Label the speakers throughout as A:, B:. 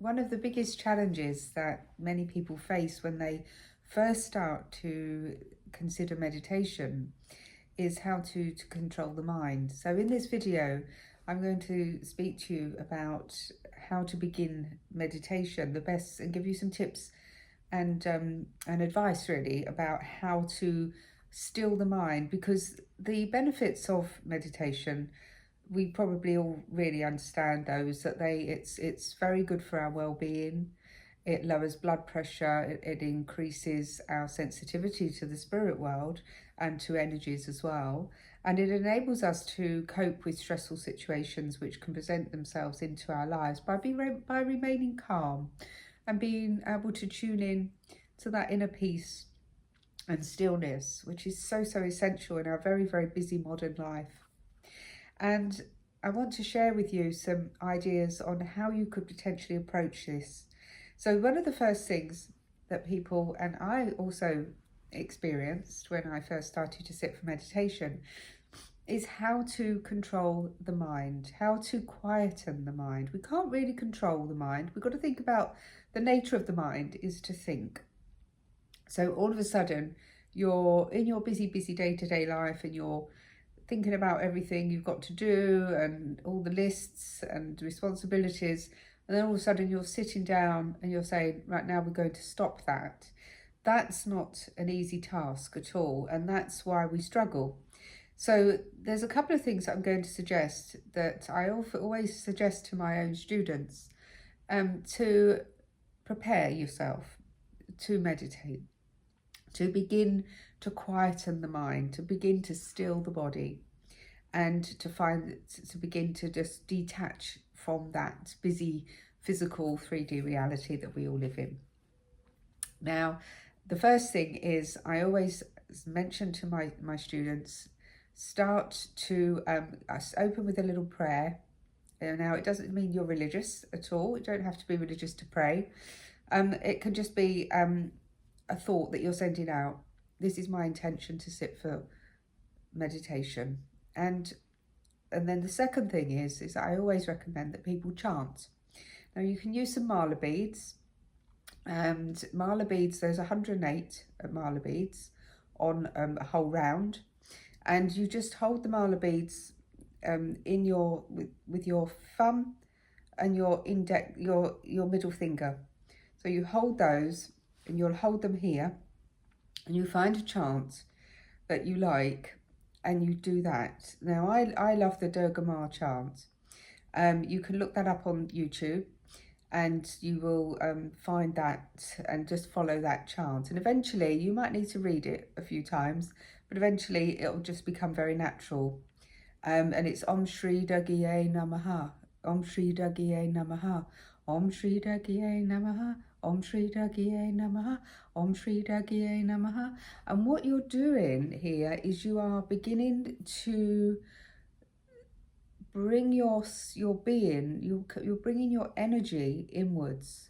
A: one of the biggest challenges that many people face when they first start to consider meditation is how to control the mind. So in this video, I'm going to speak to you about how to begin meditation, the best, and give you some tips and advice really about how to still the mind, because the benefits of meditation, we probably all really understand those, that it's very good for our well-being. It lowers blood pressure, it increases our sensitivity to the spirit world and to energies as well, and it enables us to cope with stressful situations which can present themselves into our lives by remaining calm and being able to tune in to that inner peace and stillness, which is so essential in our very busy modern life. And I want to share with you some ideas on how you could potentially approach this. So one of the first things that people, and I also experienced when I first started to sit for meditation, is how to control the mind, how to quieten the mind. We can't really control the mind. We've got to think about the nature of the mind is to think. So all of a sudden, you're in your busy day-to-day life and you're thinking about everything you've got to do and all the lists and responsibilities, and then all of a sudden you're sitting down and you're saying, right now we're going to stop that. That's not an easy task at all, and that's why we struggle. So there's a couple of things that I'm going to suggest that I always suggest to my own students, to prepare yourself to meditate, to begin to quieten the mind, to begin to still the body, and to begin to just detach from that busy physical 3D reality that we all live in. Now, the first thing is, I always mention to my students, start to open with a little prayer. Now, it doesn't mean you're religious at all. You don't have to be religious to pray. It can just be a thought that you're sending out. This is my intention to sit for meditation. And then the second thing is I always recommend that people chant. Now, you can use some mala beads, and mala beads, there's 108 mala beads on a whole round, and you just hold the mala beads in your with your thumb and your index, your middle finger. So you hold those and you'll hold them here, and you find a chant that you like and you do that. Now, I love the Durga Ma chant. You can look that up on YouTube and you will find that and just follow that chant. And eventually, you might need to read it a few times, but eventually it'll just become very natural. And it's Om Shri Durgaye Namaha, Om Shri Durgaye Namaha, Om Shri Durgaye Namaha, Om Shri Durgaye Namaha, Om Shri Durgaye Namaha. And what you're doing here is you are beginning to bring your being, you're bringing your energy inwards.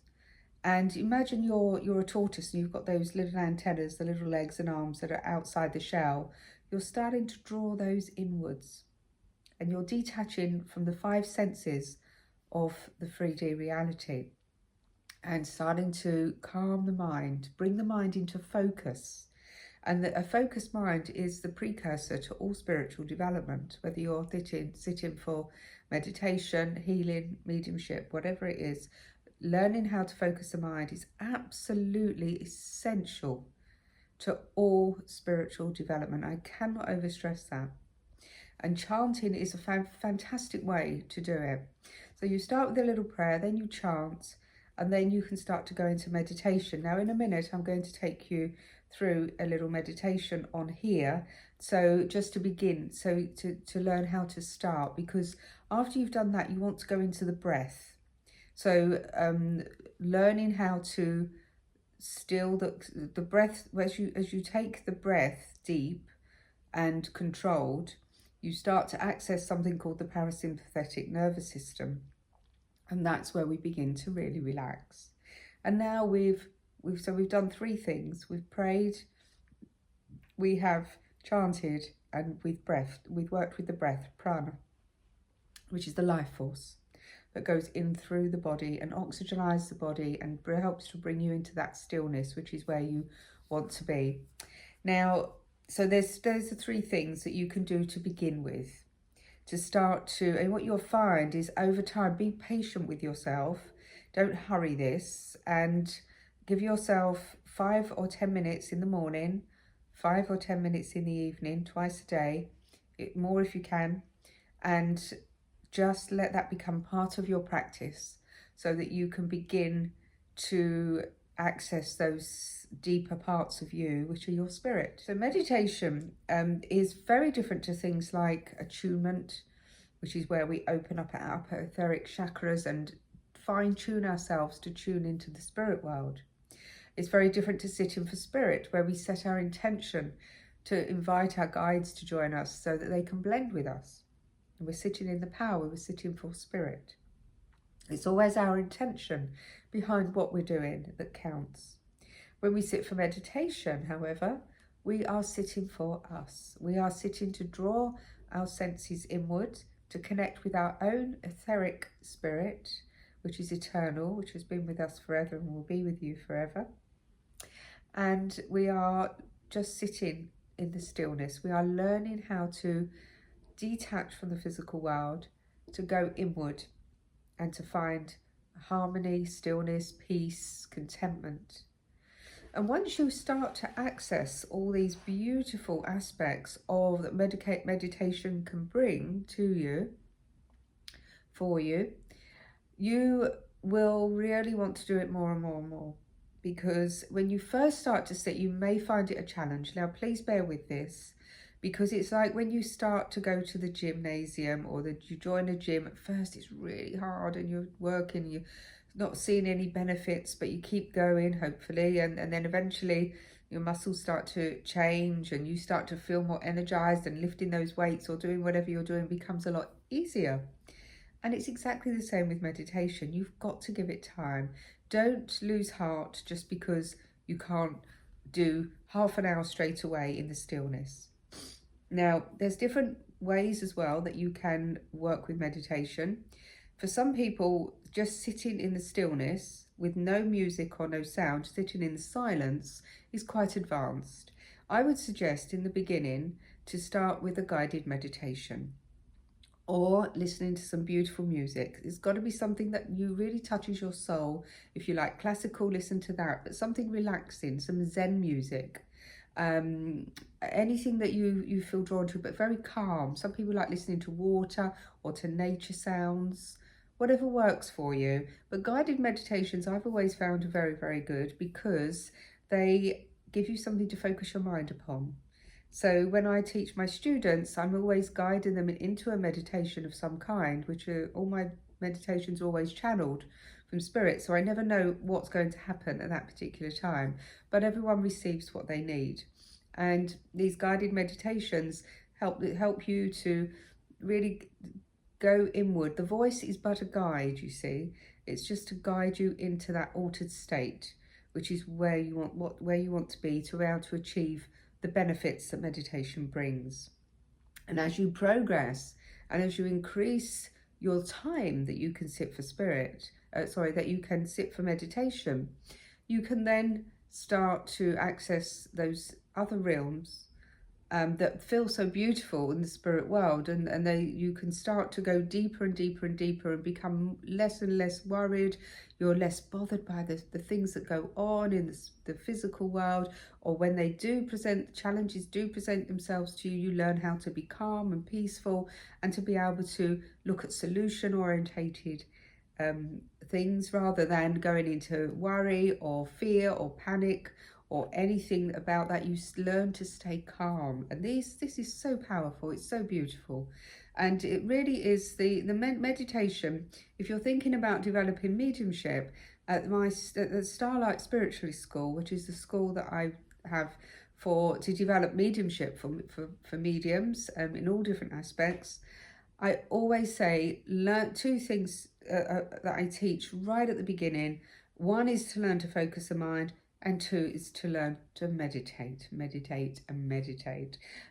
A: And imagine you're a tortoise and you've got those little antennas, the little legs and arms that are outside the shell. You're starting to draw those inwards, and you're detaching from the 5 senses of the 3D reality and starting to calm the mind, bring the mind into focus. And a focused mind is the precursor to all spiritual development, whether you're sitting for meditation, healing, mediumship, whatever it is. Learning how to focus the mind is absolutely essential to all spiritual development. I cannot overstress that. And chanting is a fantastic way to do it. So you start with a little prayer, then you chant, and then you can start to go into meditation. Now, in a minute, I'm going to take you through a little meditation on here. So just to begin, so to learn how to start, because after you've done that, you want to go into the breath. So learning how to still the breath, as you take the breath deep and controlled, you start to access something called the parasympathetic nervous system. And that's where we begin to really relax. And now we've done 3 things. We've prayed, we have chanted, and we've worked with the breath, prana, which is the life force. that goes in through the body and oxygenizes the body and helps to bring you into that stillness, which is where you want to be. Now, so those are three things that you can do to begin with, to start to, and what you'll find is over time, be patient with yourself. Don't hurry this, and give yourself 5 or 10 minutes in the morning, 5 or 10 minutes in the evening, twice a day, more if you can, and just let that become part of your practice so that you can begin to access those deeper parts of you, which are your spirit. So meditation is very different to things like attunement, which is where we open up our upper etheric chakras and fine-tune ourselves to tune into the spirit world. It's very different to sitting for spirit, where we set our intention to invite our guides to join us so that they can blend with us. And we're sitting in the power, we're sitting for spirit. It's always our intention behind what we're doing that counts. When we sit for meditation, however, we are sitting for us. We are sitting to draw our senses inward, to connect with our own etheric spirit, which is eternal, which has been with us forever and will be with you forever. And we are just sitting in the stillness. We are learning how to detach from the physical world, to go inward and to find harmony, stillness, peace, contentment. And once you start to access all these beautiful aspects of that meditation can bring to you, for you, you will really want to do it more and more and more. Because when you first start to sit, you may find it a challenge. Now, please bear with this, because it's like when you start to go to the gymnasium or that you join a gym. At first it's really hard and you're working, you're not seeing any benefits, but you keep going, hopefully, and then eventually your muscles start to change and you start to feel more energized, and lifting those weights or doing whatever you're doing becomes a lot easier. And it's exactly the same with meditation. You've got to give it time. Don't lose heart just because you can't do half an hour straight away in the stillness. Now, there's different ways as well that you can work with meditation. For some people, just sitting in the stillness with no music or no sound, sitting in the silence, is quite advanced. I would suggest in the beginning to start with a guided meditation or listening to some beautiful music. It's got to be something that you really touches your soul. If you like classical, listen to that, but something relaxing, some Zen music. Anything that you feel drawn to, but very calm. Some people like listening to water or to nature sounds, whatever works for you. But guided meditations I've always found are very, very good because they give you something to focus your mind upon. So when I teach my students, I'm always guiding them into a meditation of some kind, which are all my meditations are always channeled from spirit. So I never know what's going to happen at that particular time, but everyone receives what they need. And these guided meditations help you to really go inward. The voice is but a guide, you see. It's just to guide you into that altered state, which is where you want to be, to be able to achieve the benefits that meditation brings. And as you progress and as you increase your time that you can sit for that you can sit for meditation, you can then start to access those other realms that feel so beautiful in the spirit world, and you can start to go deeper and deeper and deeper and become less and less worried. You're less bothered by the things that go on in the physical world, or when they challenges do present themselves to you, you learn how to be calm and peaceful and to be able to look at solution orientated things rather than going into worry or fear or panic or anything about that. You learn to stay calm, and this is so powerful. It's so beautiful, and it really is the meditation. If you're thinking about developing mediumship, at the Starlight Spiritualist School, which is the school that I have to develop mediumship for mediums in all different aspects, I always say learn two things that I teach right at the beginning. One is to learn to focus the mind, and two is to learn to meditate.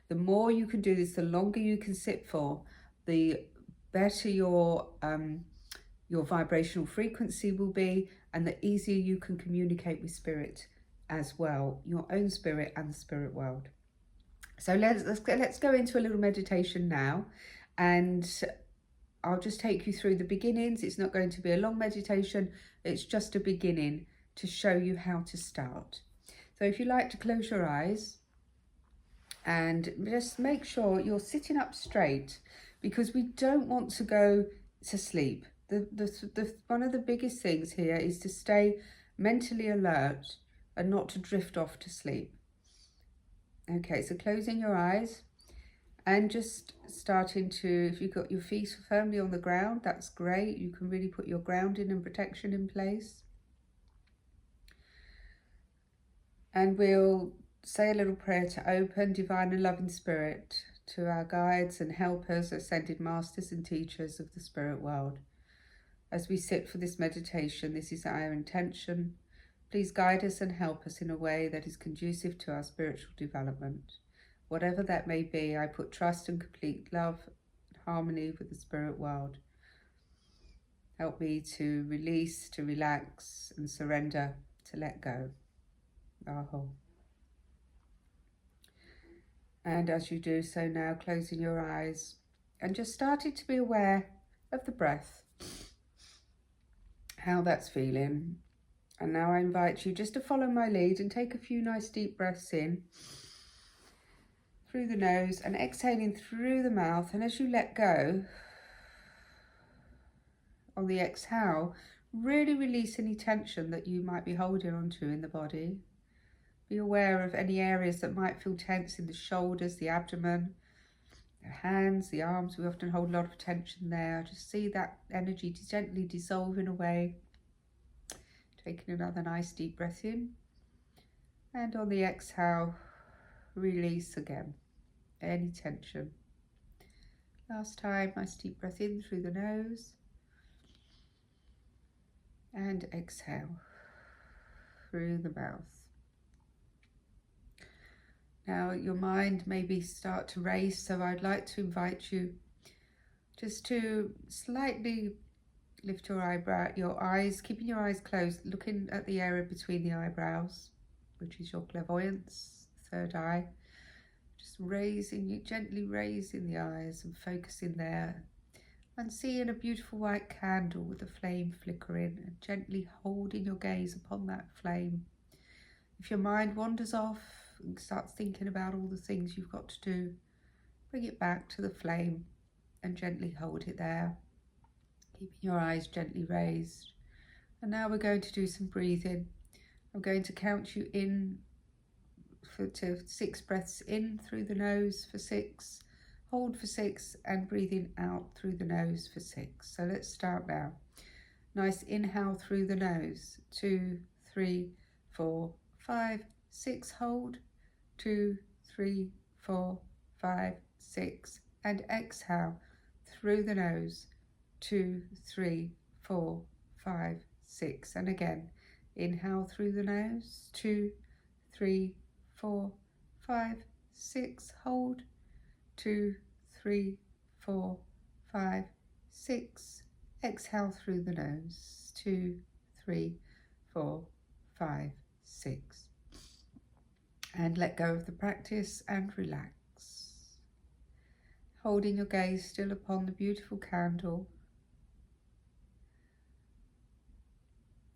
A: The more you can do this, the longer you can sit for, the better your your vibrational frequency will be, and the easier you can communicate with spirit as well, your own spirit and the spirit world. So let's go into a little meditation now, and I'll just take you through the beginnings. It's not going to be a long meditation, it's just a beginning to show you how to start. So if you like to close your eyes and just make sure you're sitting up straight, because we don't want to go to sleep. One of the biggest things here is to stay mentally alert and not to drift off to sleep. Okay, so closing your eyes and just starting to, if you've got your feet firmly on the ground, that's great. You can really put your grounding and protection in place. And we'll say a little prayer to open divine and loving spirit to our guides and helpers, ascended masters and teachers of the spirit world. As we sit for this meditation, this is our intention. Please guide us and help us in a way that is conducive to our spiritual development. Whatever that may be, I put trust and complete love and harmony with the spirit world. Help me to release, to relax and surrender, to let go. Aho. And as you do so now, closing your eyes and just starting to be aware of the breath, how that's feeling. And now I invite you just to follow my lead and take a few nice deep breaths in through the nose and exhaling through the mouth. And as you let go on the exhale, really release any tension that you might be holding onto in the body. Be aware of any areas that might feel tense in the shoulders, the abdomen, the hands, the arms. We often hold a lot of tension there. Just see that energy gently dissolving away. Taking another nice deep breath in, and on the exhale, release again any tension. Last time, nice deep breath in through the nose, and exhale through the mouth. Now your mind maybe start to race, so I'd like to invite you just to slightly lift your eyes, keeping your eyes closed, looking at the area between the eyebrows, which is your clairvoyance, third eye. Just gently raising the eyes and focusing there, and seeing a beautiful white candle with the flame flickering, and gently holding your gaze upon that flame. If your mind wanders off and starts thinking about all the things you've got to do, bring it back to the flame and gently hold it there, keeping your eyes gently raised. And now we're going to do some breathing. I'm going to count you in to 6 breaths in through the nose for 6, hold for 6, and breathing out through the nose for 6. So let's start now. Nice inhale through the nose, 2, 3, 4, 5, 6, hold, 2, 3, 4, 5, 6, and exhale through the nose, 2, 3, 4, 5, 6, and again, inhale through the nose, 2, 3, 4, 5, 6, hold, 2, 3, 4, 5, 6, exhale through the nose, 2, 3, 4, 5, 6, and let go of the practice and relax, holding your gaze still upon the beautiful candle.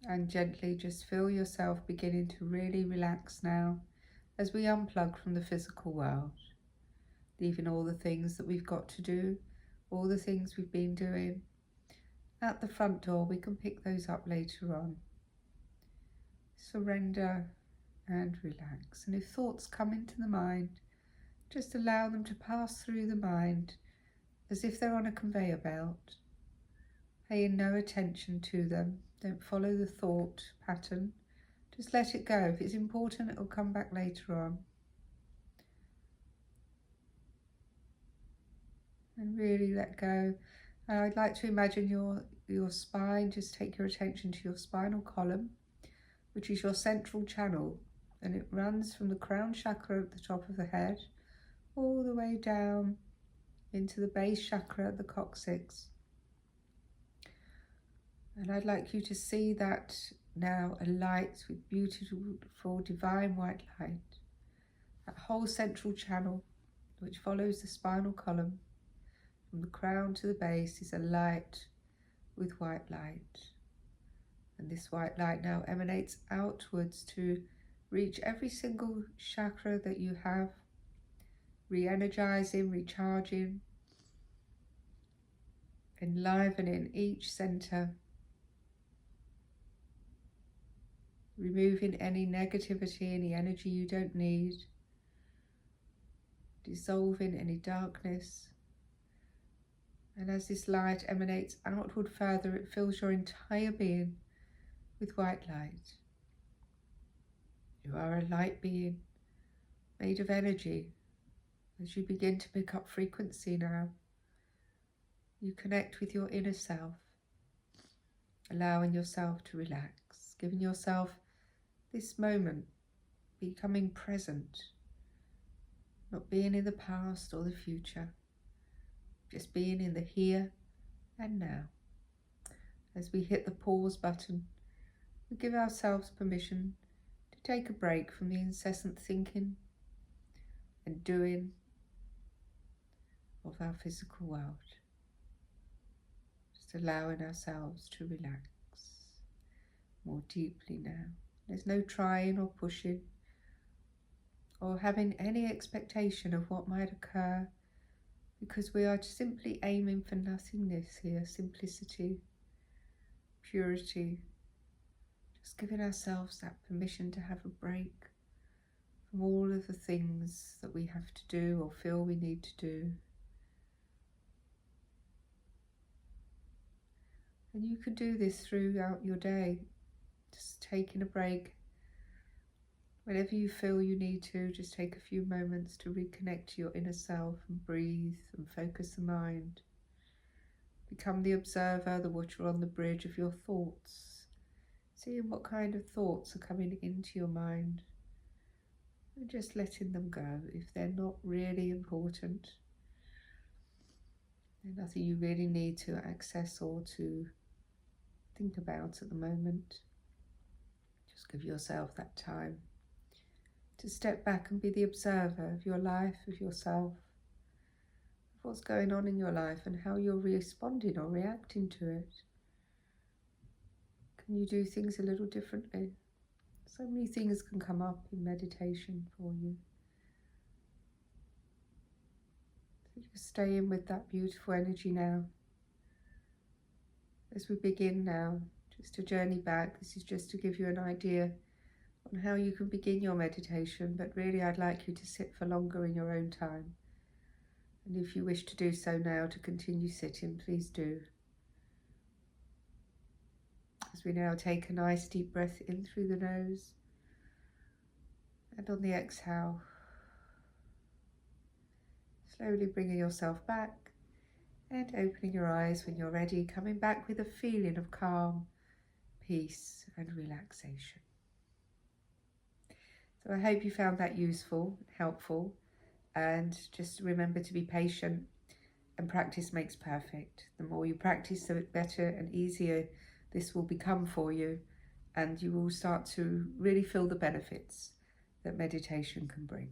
A: And gently just feel yourself beginning to really relax now as we unplug from the physical world, leaving all the things that we've got to do, all the things we've been doing. At the front door, we can pick those up later on. Surrender and relax. And if thoughts come into the mind, just allow them to pass through the mind as if they're on a conveyor belt, paying no attention to them. Don't follow the thought pattern. Just let it go. If it's important, it'll come back later on. And really let go. I'd like to imagine your spine. Just take your attention to your spinal column, which is your central channel. And it runs from the crown chakra at the top of the head, all the way down into the base chakra at the coccyx. And I'd like you to see that now, a light with beautiful divine white light. That whole central channel which follows the spinal column from the crown to the base is a light with white light. And this white light now emanates outwards to reach every single chakra that you have, re-energizing, recharging, enlivening each center, removing any negativity, any energy you don't need, dissolving any darkness. And as this light emanates outward further, it fills your entire being with white light. You are a light being made of energy. As you begin to pick up frequency now, you connect with your inner self, allowing yourself to relax, giving yourself this moment, becoming present, not being in the past or the future, just being in the here and now. As we hit the pause button, we give ourselves permission to take a break from the incessant thinking and doing of our physical world. Just allowing ourselves to relax more deeply now. There's no trying or pushing or having any expectation of what might occur, because we are simply aiming for nothingness here, simplicity, purity, just giving ourselves that permission to have a break from all of the things that we have to do or feel we need to do. And you can do this throughout your day, just taking a break. Whenever you feel you need to, just take a few moments to reconnect to your inner self and breathe and focus the mind. Become the observer, the watcher on the bridge of your thoughts, seeing what kind of thoughts are coming into your mind and just letting them go if they're not really important. They're nothing you really need to access or to think about at the moment. Just give yourself that time to step back and be the observer of your life, of yourself, of what's going on in your life and how you're responding or reacting to it. Can you do things a little differently? So many things can come up in meditation for you. So just stay in with that beautiful energy now. As we begin now, just a journey back, this is just to give you an idea on how you can begin your meditation, but really I'd like you to sit for longer in your own time. And if you wish to do so now, to continue sitting, please do. As we now take a nice deep breath in through the nose, and on the exhale, slowly bringing yourself back and opening your eyes when you're ready, coming back with a feeling of calm, peace and relaxation. So I hope you found that useful, helpful, and just remember to be patient, and practice makes perfect. The more you practice, the better and easier this will become for you, and you will start to really feel the benefits that meditation can bring.